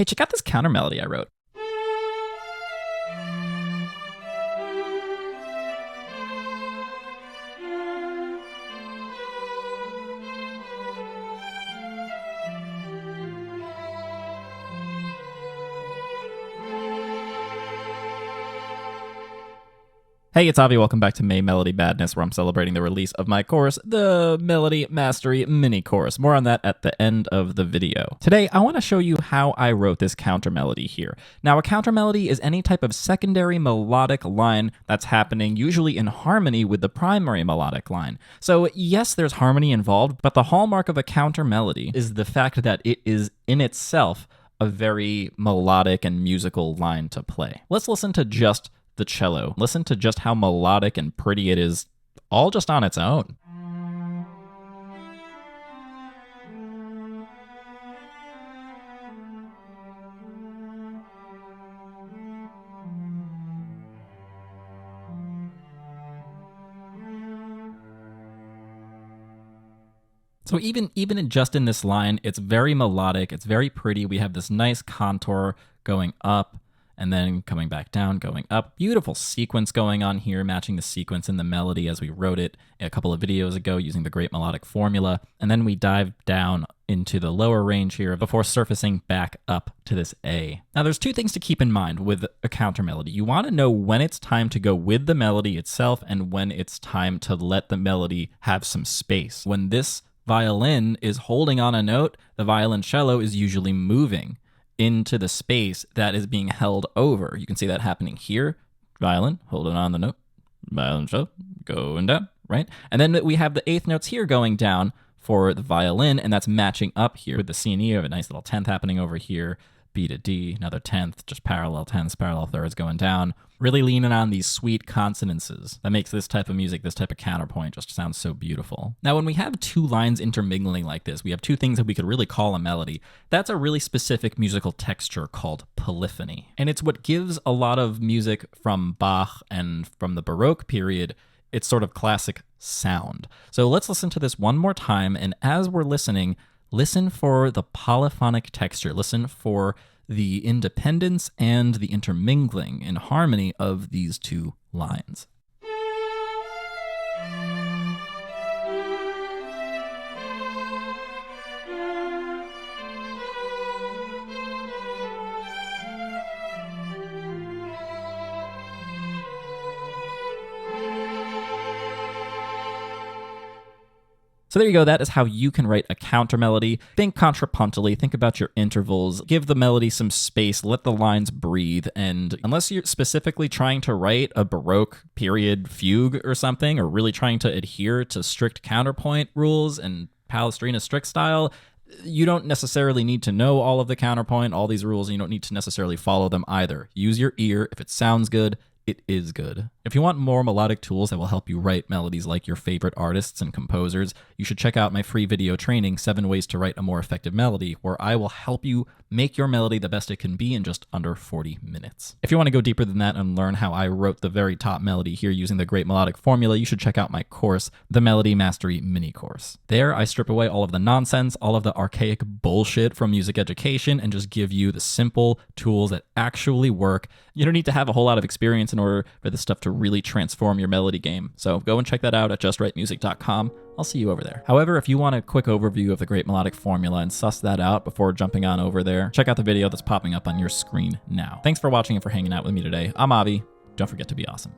Hey, check out this counter melody I wrote. Hey, it's Avi. Welcome back to May Melody Badness, where I'm celebrating the release of my course, the Melody Mastery Mini Course. More on that at the end of the video. Today, I want to show you how I wrote this counter melody here. Now, a counter melody is any type of secondary melodic line that's happening, usually in harmony with the primary melodic line. So yes, there's harmony involved, but the hallmark of a counter melody is the fact that it is in itself a very melodic and musical line to play. Let's listen to just the cello. Listen to just how melodic and pretty it is, all just on its own. So even just in this line, it's very melodic, it's very pretty. We have this nice contour going up and then coming back down, going up. Beautiful sequence going on here, matching the sequence in the melody as we wrote it a couple of videos ago using the great melodic formula. And then we dive down into the lower range here before surfacing back up to this A. Now there's two things to keep in mind with a counter melody. You want to know when it's time to go with the melody itself and when it's time to let the melody have some space. When this violin is holding on a note, the violoncello is usually moving into the space that is being held over. You can see that happening here. Violin, holding on the note. Violoncello, going down, right? And then we have the eighth notes here going down for the violin, and that's matching up here with the C and E. You have a nice little 10th happening over here. B to D, another 10th, just parallel 10ths, parallel thirds going down. Really leaning on these sweet consonances. That makes this type of music, this type of counterpoint just sound so beautiful. Now, when we have two lines intermingling like this, we have two things that we could really call a melody. That's a really specific musical texture called polyphony. And it's what gives a lot of music from Bach and from the Baroque period its sort of classic sound. So let's listen to this one more time, and as we're listening, listen for the polyphonic texture. Listen for the independence and the intermingling in harmony of these two lines. So there you go. That is how you can write a counter melody. Think contrapuntally, think about your intervals, give the melody some space, let the lines breathe. And unless you're specifically trying to write a Baroque period fugue or something, or really trying to adhere to strict counterpoint rules and Palestrina strict style, you don't necessarily need to know all of the counterpoint, all these rules, and you don't need to necessarily follow them either. Use your ear. If it sounds good, it is good. If you want more melodic tools that will help you write melodies like your favorite artists and composers, you should check out my free video training, 7 Ways to Write a More Effective Melody, where I will help you make your melody the best it can be in just under 40 minutes. If you want to go deeper than that and learn how I wrote the very top melody here using the great melodic formula, you should check out my course, the Melody Mastery Mini Course. There, I strip away all of the nonsense, all of the archaic bullshit from music education, and just give you the simple tools that actually work. You don't need to have a whole lot of experience in order for this stuff to really transform your melody game. So go and check that out at justwritemusic.com. I'll see you over there. However, if you want a quick overview of the great melodic formula and suss that out before jumping on over there, check out the video that's popping up on your screen now. Thanks for watching and for hanging out with me today. I'm Avi. Don't forget to be awesome.